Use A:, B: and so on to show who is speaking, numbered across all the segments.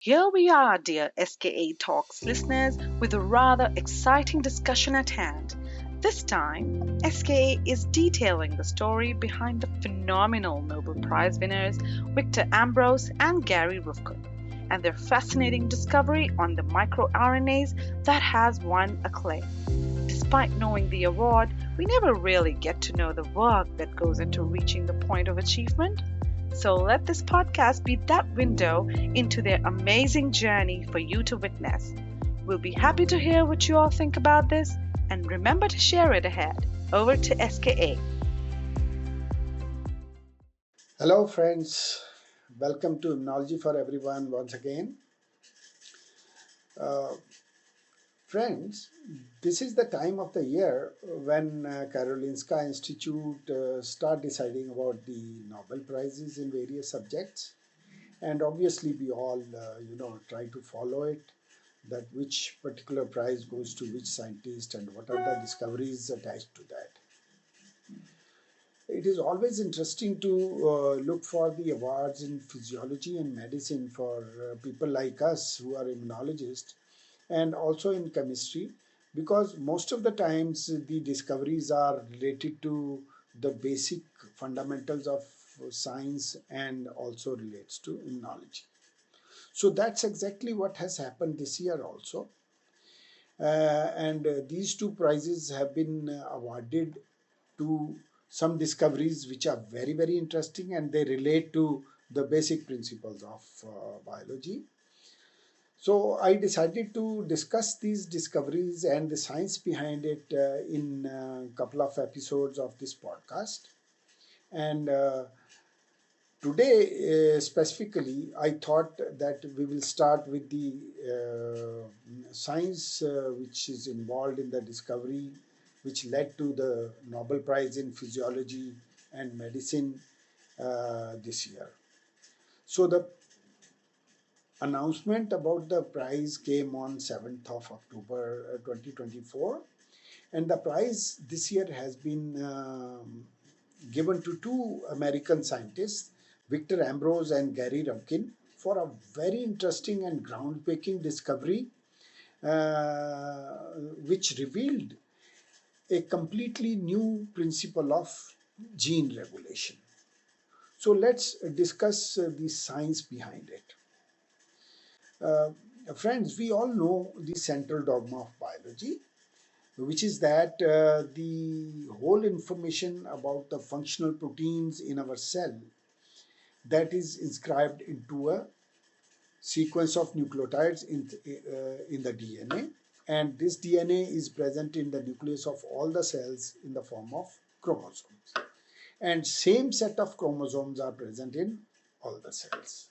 A: Here we are, dear SKA Talks listeners, with a rather exciting discussion at hand. This time, SKA is detailing the story behind the phenomenal Nobel Prize winners Victor Ambros and Gary Ruvkun, and their fascinating discovery on the microRNAs that has won acclaim. Despite knowing the award, we never really get to know the work that goes into reaching the point of achievement. So let this podcast be that window into their amazing journey for you to witness. We'll be happy to hear what you all think about this, and remember to share it ahead. Over to SKA.
B: Hello, friends. Welcome to Immunology for Everyone once again. Uh, Friends, this is the time of the year when Karolinska Institute start deciding about the Nobel Prizes in various subjects. And obviously, we all, try to follow it, that which particular prize goes to which scientist and what are the discoveries attached to that. It is always interesting to look for the awards in physiology and medicine for people like us who are immunologists, and also in chemistry, because most of the times the discoveries are related to the basic fundamentals of science and also relates to immunology. So that's exactly what has happened this year also. And these two prizes have been awarded to some discoveries which are very, very interesting, and they relate to the basic principles of biology. So I decided to discuss these discoveries and the science behind it in a couple of episodes of this podcast. And today, specifically, I thought that we will start with the science which is involved in the discovery which led to the Nobel Prize in Physiology and Medicine this year. So the announcement about the prize came on 7th of October 2024, and the prize this year has been given to two American scientists, Victor Ambros and Gary Ruvkun, for a very interesting and groundbreaking discovery which revealed a completely new principle of gene regulation. So let's discuss the science behind it. Uh, Friends, we all know the central dogma of biology, which is that the whole information about the functional proteins in our cell that is inscribed into a sequence of nucleotides in the DNA, and this DNA is present in the nucleus of all the cells in the form of chromosomes, and same set of chromosomes are present in all the cells.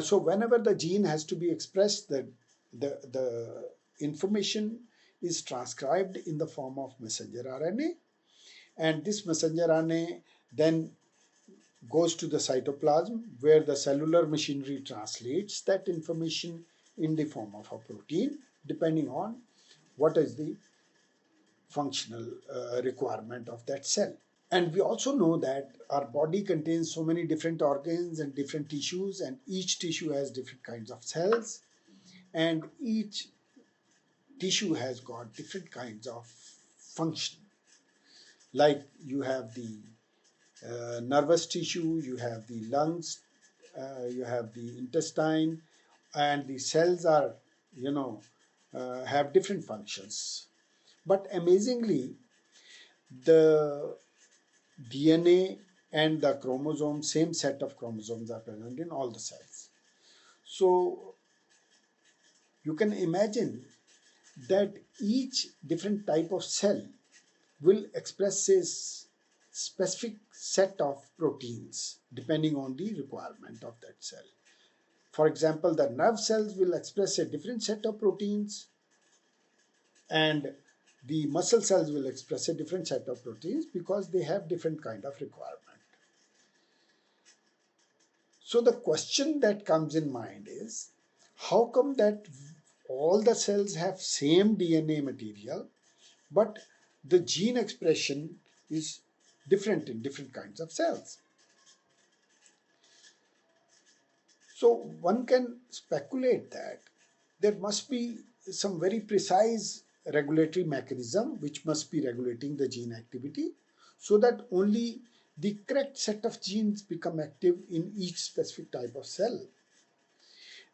B: So whenever the gene has to be expressed, the information is transcribed in the form of messenger RNA, and this messenger RNA then goes to the cytoplasm where the cellular machinery translates that information in the form of a protein depending on what is the functional requirement of that cell. And we also know that our body contains so many different organs and different tissues, and each tissue has different kinds of cells, and each tissue has got different kinds of function. Like you have the nervous tissue, you have the lungs, you have the intestine, and the cells are, have different functions. But amazingly, the DNA and the chromosome, same set of chromosomes are present in all the cells. So you can imagine that each different type of cell will express a specific set of proteins depending on the requirement of that cell. For example, the nerve cells will express a different set of proteins, and the muscle cells will express a different set of proteins because they have different kind of requirement. So the question that comes in mind is, how come that all the cells have same DNA material, but the gene expression is different in different kinds of cells? So one can speculate that there must be some very precise regulatory mechanism which must be regulating the gene activity so that only the correct set of genes become active in each specific type of cell.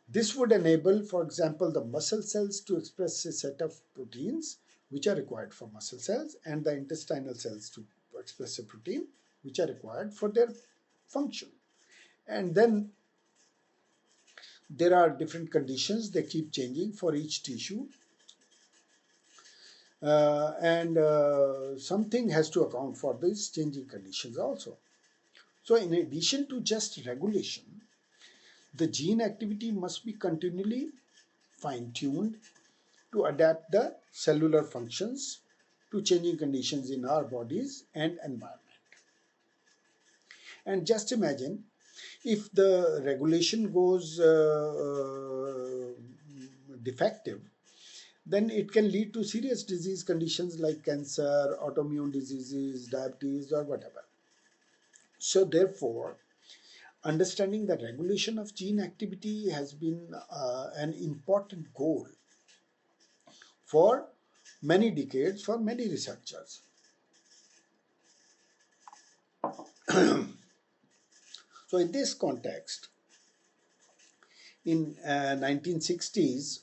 B: This would enable, for example, the muscle cells to express a set of proteins which are required for muscle cells and the intestinal cells to express a protein which are required for their function. And then there are different conditions, they keep changing for each tissue, and something has to account for these changing conditions also. So in addition to just regulation, the gene activity must be continually fine-tuned to adapt the cellular functions to changing conditions in our bodies and environment. And just imagine if the regulation goes defective, then it can lead to serious disease conditions like cancer, autoimmune diseases, diabetes, or whatever. So, therefore, understanding the regulation of gene activity has been an important goal for many decades for many researchers. So, in this context, in 1960s,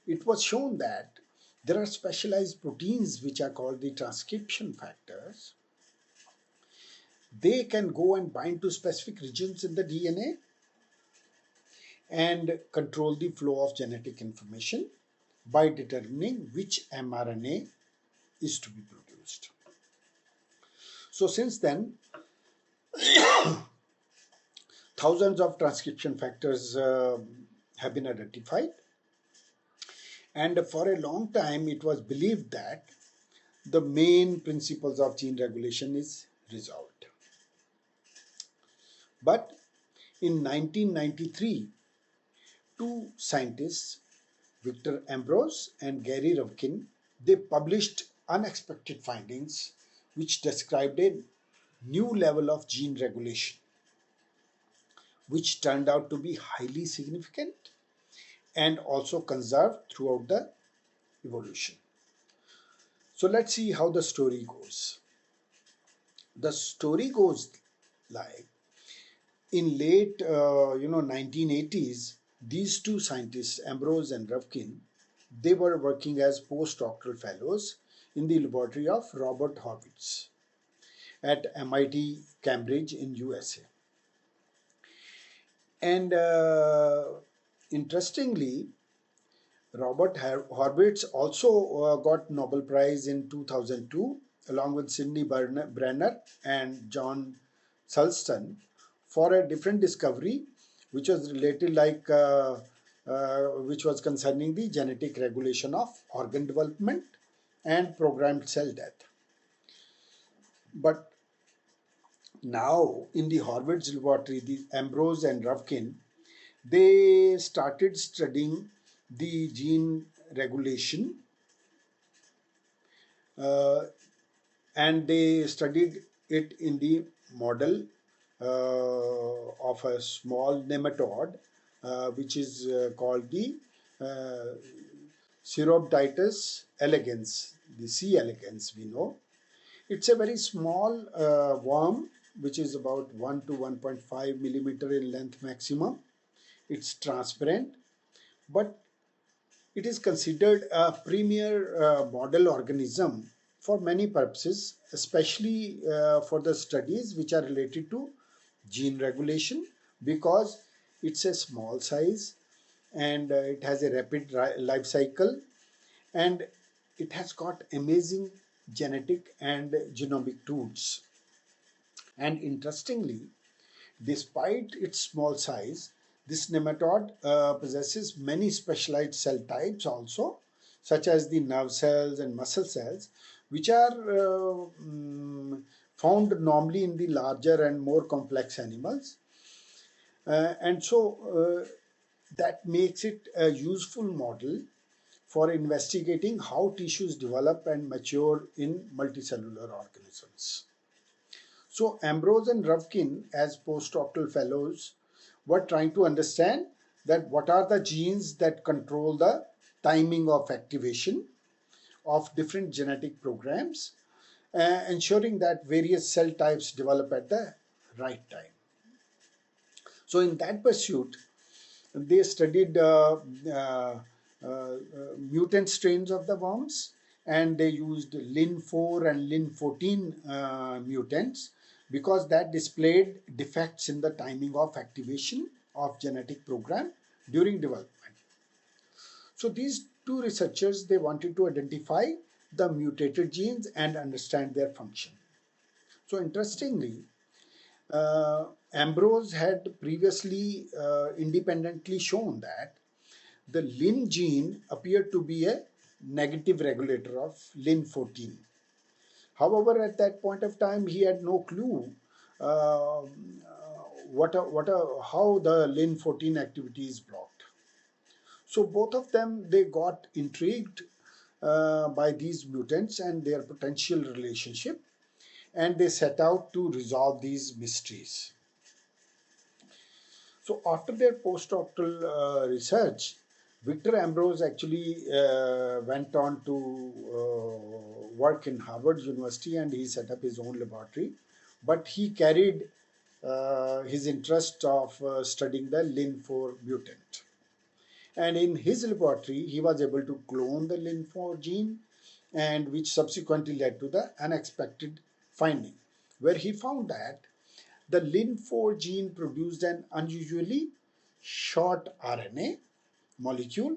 B: it was shown that there are specialized proteins which are called the transcription factors. They can go and bind to specific regions in the DNA and control the flow of genetic information by determining which mRNA is to be produced. So since then, thousands of transcription factors have been identified, and for a long time it was believed that the main principles of gene regulation is resolved. But in 1993, two scientists, Victor Ambros and Gary Ruvkun, they published unexpected findings which described a new level of gene regulation, which turned out to be highly significant and also conserved throughout the evolution. So let's see how the story goes. The story goes like in late 1980s, these two scientists, Ambrose and Ruvkun, they were working as postdoctoral fellows in the laboratory of Robert Horvitz at MIT Cambridge in USA. And interestingly, Robert Horvitz also got Nobel Prize in 2002 along with Sidney Brenner and John Sulston for a different discovery which was related which was concerning the genetic regulation of organ development and programmed cell death. But now in the Horvitz laboratory, the Ambrose and Ruvkun, they started studying the gene regulation and they studied it in the model of a small nematode which is called the uh, Chiropodictis elegans, the C. elegans we know. It's a very small worm which is about 1 to 1.5 millimeter in length maximum. It's transparent, but it is considered a premier model organism for many purposes, especially for the studies which are related to gene regulation because it's a small size and it has a rapid life cycle and it has got amazing genetic and genomic tools. And interestingly, despite its small size, this nematode possesses many specialized cell types also, such as the nerve cells and muscle cells, which are found normally in the larger and more complex animals. And so that makes it a useful model for investigating how tissues develop and mature in multicellular organisms. So Ambrose and Ruvkun, as postdoctoral fellows, were trying to understand that what are the genes that control the timing of activation of different genetic programs, ensuring that various cell types develop at the right time. So, in that pursuit, they studied mutant strains of the worms, and they used Lin4 and Lin14 mutants because that displayed defects in the timing of activation of genetic program during development. So these two researchers, they wanted to identify the mutated genes and understand their function. So interestingly, Ambros had previously independently shown that the Lin gene appeared to be a negative regulator of Lin14. However, at that point of time, he had no clue uh, how the Lin14 activity is blocked. So both of them, they got intrigued by these mutants and their potential relationship, and they set out to resolve these mysteries. So after their postdoctoral research, Victor Ambros actually went on to work in Harvard University, and he set up his own laboratory. But he carried his interest of studying the Lin4 mutant. And in his laboratory, he was able to clone the Lin4 gene, and which subsequently led to the unexpected finding, where he found that the Lin4 gene produced an unusually short RNA molecule,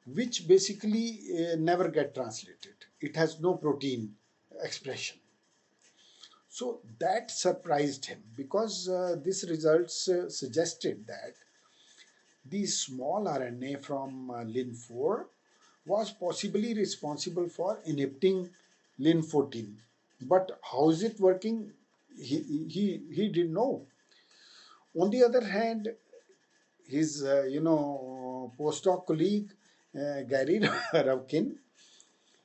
B: which basically never get translated. It has no protein expression. So that surprised him because this results suggested that the small RNA from Lin4 was possibly responsible for inhibiting Lin14. But how is it working? He didn't know. On the other hand, his postdoc colleague Gary Ruvkun,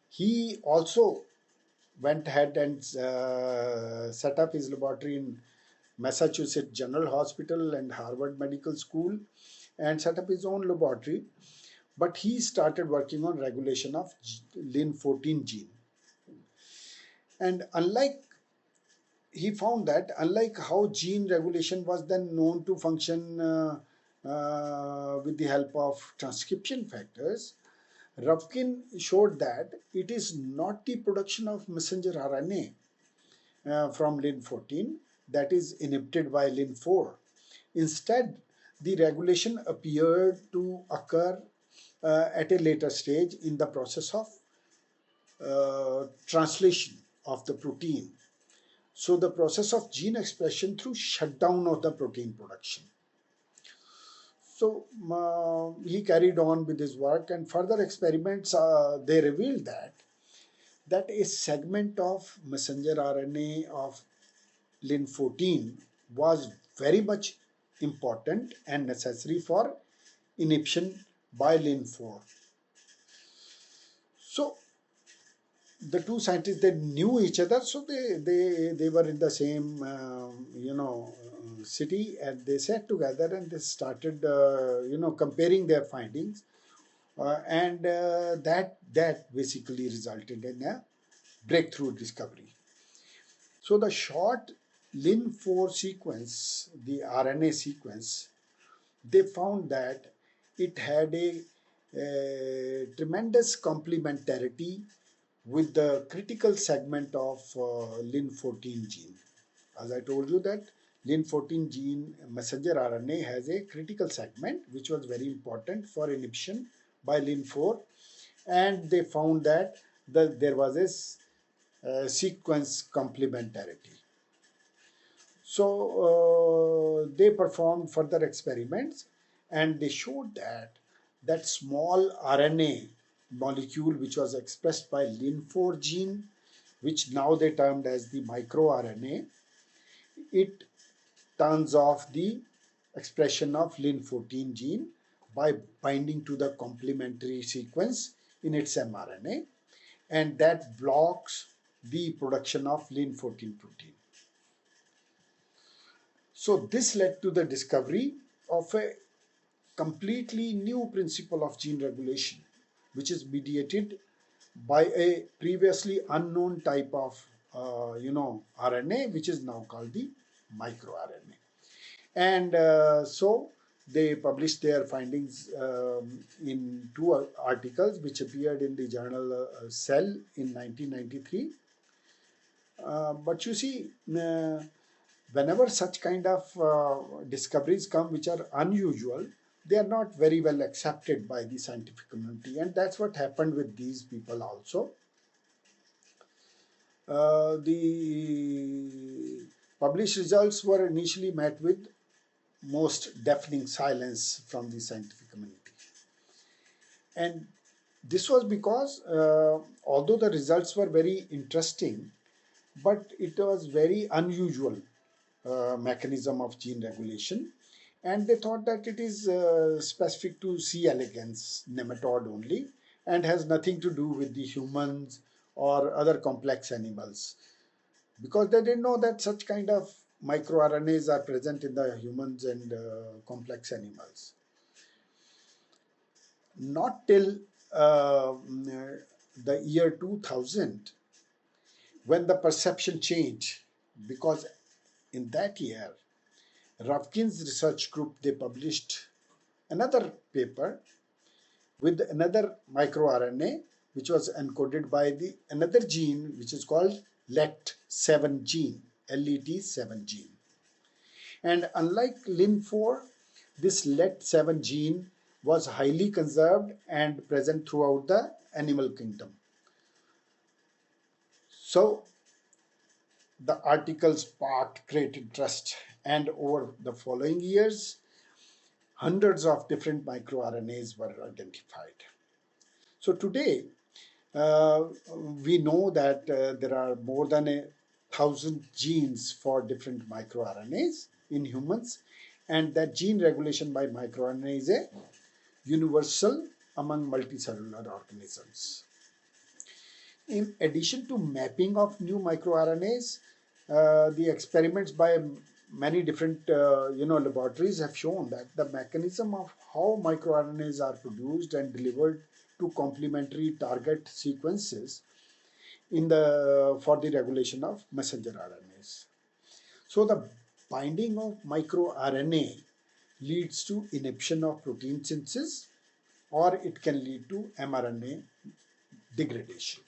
B: he also went ahead and set up his laboratory in Massachusetts General Hospital and Harvard Medical School, and set up his own laboratory. But he started working on regulation of Lin14 gene. And he found that unlike how gene regulation was then known to function with the help of transcription factors, Ruvkun showed that it is not the production of messenger RNA from Lin14 that is inhibited by Lin4. Instead, the regulation appeared to occur at a later stage in the process of translation of the protein. So the process of gene expression through shutdown of the protein production. So he carried on with his work, and further experiments they revealed that a segment of messenger RNA of Lin14 was very much important and necessary for inhibition by Lin4. So the two scientists, they knew each other, so they were in the same city, and they sat together and they started comparing their findings, and that basically resulted in a breakthrough discovery. So the short Lin4 sequence, the RNA sequence, they found that it had a tremendous complementarity with the critical segment of Lin14 gene. As I told you that Lin14 gene messenger RNA has a critical segment which was very important for inhibition by Lin4, and they found that there was a sequence complementarity. So they performed further experiments, and they showed that small RNA molecule which was expressed by Lin4 gene, which now they termed as the microRNA, it turns off the expression of Lin14 gene by binding to the complementary sequence in its mRNA, and that blocks the production of Lin14 protein. So this led to the discovery of a completely new principle of gene regulation, which is mediated by a previously unknown type of RNA, which is now called the microRNA. And so they published their findings in two articles which appeared in the journal Cell in 1993. But you see, whenever such kind of discoveries come which are unusual, they are not very well accepted by the scientific community, and that's what happened with these people also. The published results were initially met with most deafening silence from the scientific community. And this was because, although the results were very interesting, but it was very unusual mechanism of gene regulation. And they thought that it is specific to C. elegans nematode only and has nothing to do with the humans or other complex animals, because they didn't know that such kind of microRNAs are present in the humans and complex animals. Not till the year 2000 when the perception changed, because in that year Ruvkun's research group, they published another paper with another microRNA which was encoded by the another gene which is called LET7 gene, LET7 gene. And unlike LIN4, this LET7 gene was highly conserved and present throughout the animal kingdom. So the article sparked great interest, and over the following years, hundreds of different microRNAs were identified. So today, uh, we know that there are more than 1,000 genes for different microRNAs in humans, and that gene regulation by microRNA is a universal among multicellular organisms. In addition to mapping of new microRNAs, the experiments by many different laboratories have shown that the mechanism of how microRNAs are produced and delivered to complementary target sequences for the regulation of messenger RNAs. So the binding of microRNA leads to inhibition of protein synthesis, or it can lead to mRNA degradation.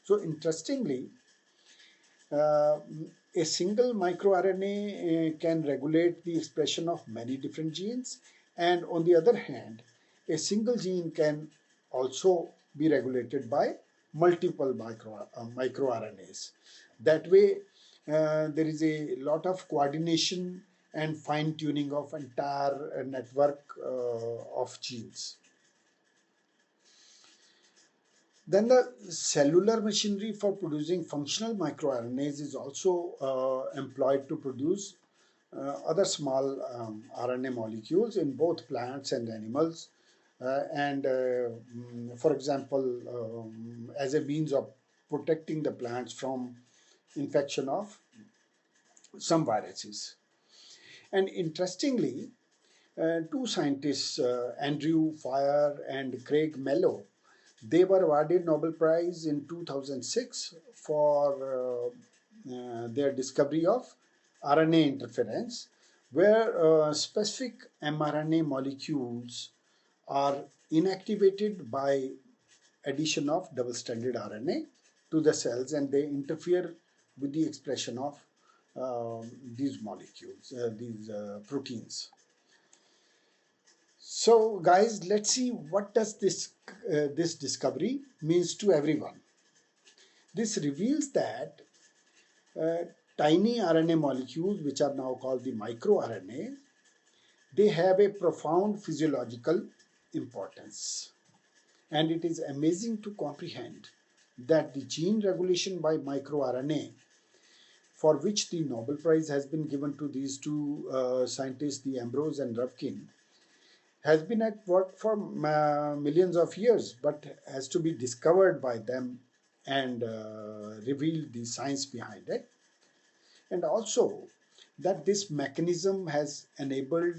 B: So interestingly, uh, a single microRNA can regulate the expression of many different genes, and on the other hand, a single gene can also be regulated by multiple microRNAs. That way, there is a lot of coordination and fine tuning of entire network of genes. Then the cellular machinery for producing functional microRNAs is also employed to produce other small RNA molecules in both plants and animals. For example, as a means of protecting the plants from infection of some viruses. And interestingly, two scientists, Andrew Fire and Craig Mello, they were awarded Nobel Prize in 2006 for their discovery of RNA interference, where specific mRNA molecules are inactivated by addition of double-stranded RNA to the cells, and they interfere with the expression of these molecules, these proteins. So, guys, let's see what does this discovery means to everyone. This reveals that uh, tiny RNA molecules, which are now called the microRNA, they have a profound physiological importance. And it is amazing to comprehend that the gene regulation by microRNA, for which the Nobel Prize has been given to these two scientists, the Ambros and Ruvkun, has been at work for millions of years, but has to be discovered by them and reveal the science behind it. And also that this mechanism has enabled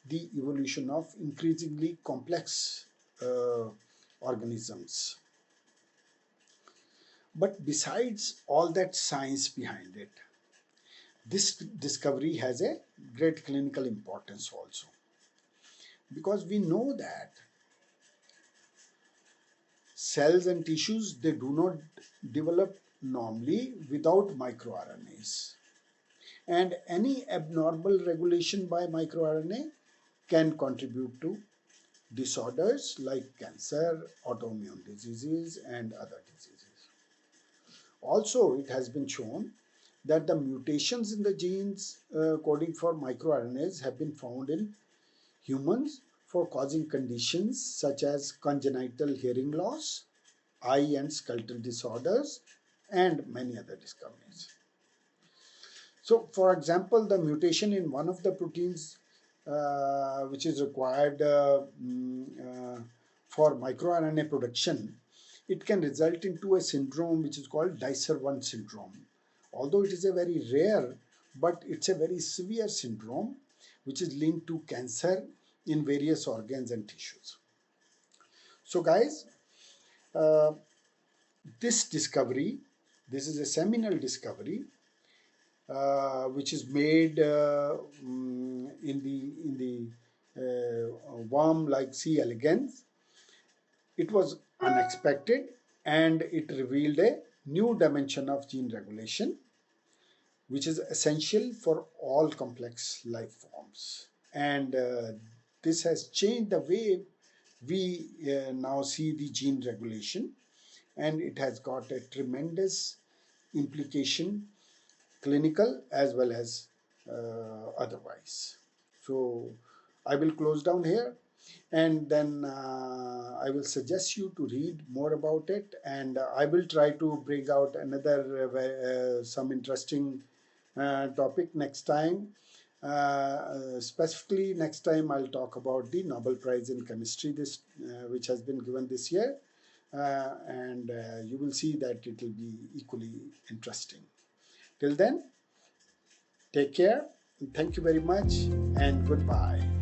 B: the evolution of increasingly complex organisms. But besides all that science behind it, this discovery has a great clinical importance also, because we know that cells and tissues, they do not develop normally without microRNAs, and any abnormal regulation by microRNA can contribute to disorders like cancer, autoimmune diseases, and other diseases. Also, it has been shown that the mutations in the genes coding for microRNAs have been found in humans for causing conditions such as congenital hearing loss, eye and skeletal disorders, and many other discoveries. So, for example, the mutation in one of the proteins which is required for microRNA production, it can result into a syndrome which is called Dicer-1 syndrome. Although it is a very rare, but it's a very severe syndrome which is linked to cancer in various organs and tissues. So guys, this discovery, this is a seminal discovery which is made in the worm like C. elegans. It was unexpected, and it revealed a new dimension of gene regulation, which is essential for all complex life forms. And this has changed the way we now see the gene regulation, and it has got a tremendous implication, clinical as well as otherwise. So I will close down here, and then I will suggest you to read more about it, and I will try to bring out another some interesting topic next time. Specifically, next time I'll talk about the Nobel Prize in Chemistry, which has been given this year, and you will see that it will be equally interesting. Till then, take care, and thank you very much, and goodbye.